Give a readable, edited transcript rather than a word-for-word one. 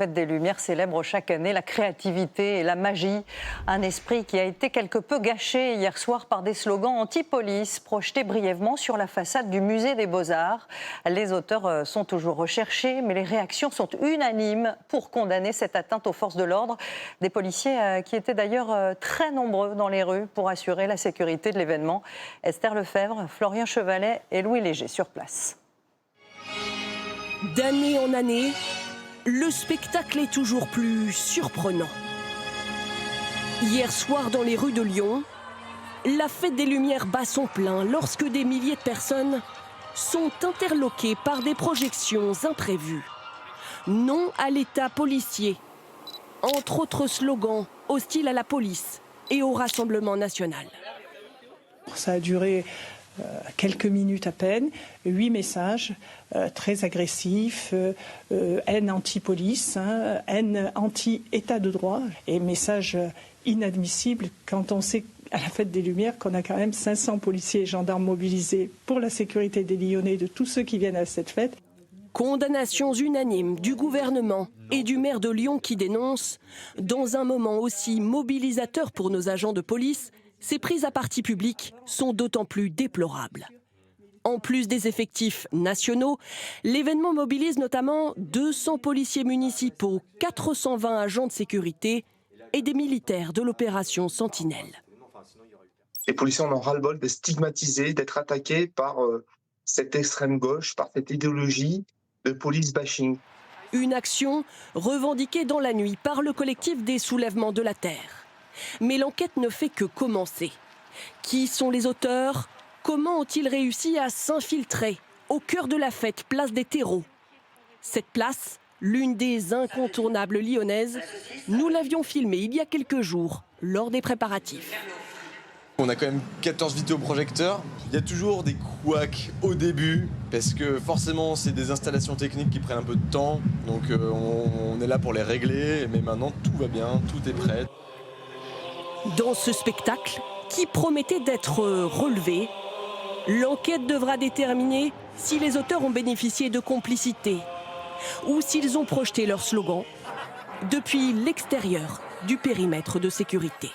Fête des Lumières célèbre chaque année la créativité et la magie. Un esprit qui a été quelque peu gâché hier soir par des slogans anti-police projetés brièvement sur la façade du musée des Beaux-Arts. Les auteurs sont toujours recherchés, mais les réactions sont unanimes pour condamner cette atteinte aux forces de l'ordre. Des policiers qui étaient d'ailleurs très nombreux dans les rues pour assurer la sécurité de l'événement. Esther Lefebvre, Florian Chevalet et Louis Léger sur place. D'année en année, le spectacle est toujours plus surprenant. Hier soir, dans les rues de Lyon, la fête des Lumières bat son plein lorsque des milliers de personnes sont interloquées par des projections imprévues. Non à l'État policier, entre autres slogans hostiles à la police et au Rassemblement national. Ça a duré quelques minutes à peine, 8 messages très agressifs, haine anti-police, haine anti-état de droit et messages inadmissibles quand on sait à la fête des Lumières qu'on a quand même 500 policiers et gendarmes mobilisés pour la sécurité des Lyonnais, de tous ceux qui viennent à cette fête. Condamnations unanimes du gouvernement et du maire de Lyon qui dénonce, dans un moment aussi mobilisateur pour nos agents de police, ces prises à partie publiques sont d'autant plus déplorables. En plus des effectifs nationaux, l'événement mobilise notamment 200 policiers municipaux, 420 agents de sécurité et des militaires de l'opération Sentinelle. Les policiers en ont ras-le-bol d'être stigmatisés, d'être attaqués par cette extrême gauche, par cette idéologie de police bashing. Une action revendiquée dans la nuit par le collectif des Soulèvements de la Terre. Mais l'enquête ne fait que commencer. Qui sont les auteurs? Comment ont-ils réussi à s'infiltrer au cœur de la fête, place des Terreaux? Cette place, l'une des incontournables lyonnaises, nous l'avions filmée il y a quelques jours, lors des préparatifs. On a quand même 14 vidéoprojecteurs. Il y a toujours des couacs au début, parce que forcément, c'est des installations techniques qui prennent un peu de temps. Donc on est là pour les régler, mais maintenant tout va bien, tout est prêt. Dans ce spectacle, qui promettait d'être relevé, l'enquête devra déterminer si les auteurs ont bénéficié de complicité ou s'ils ont projeté leur slogan depuis l'extérieur du périmètre de sécurité.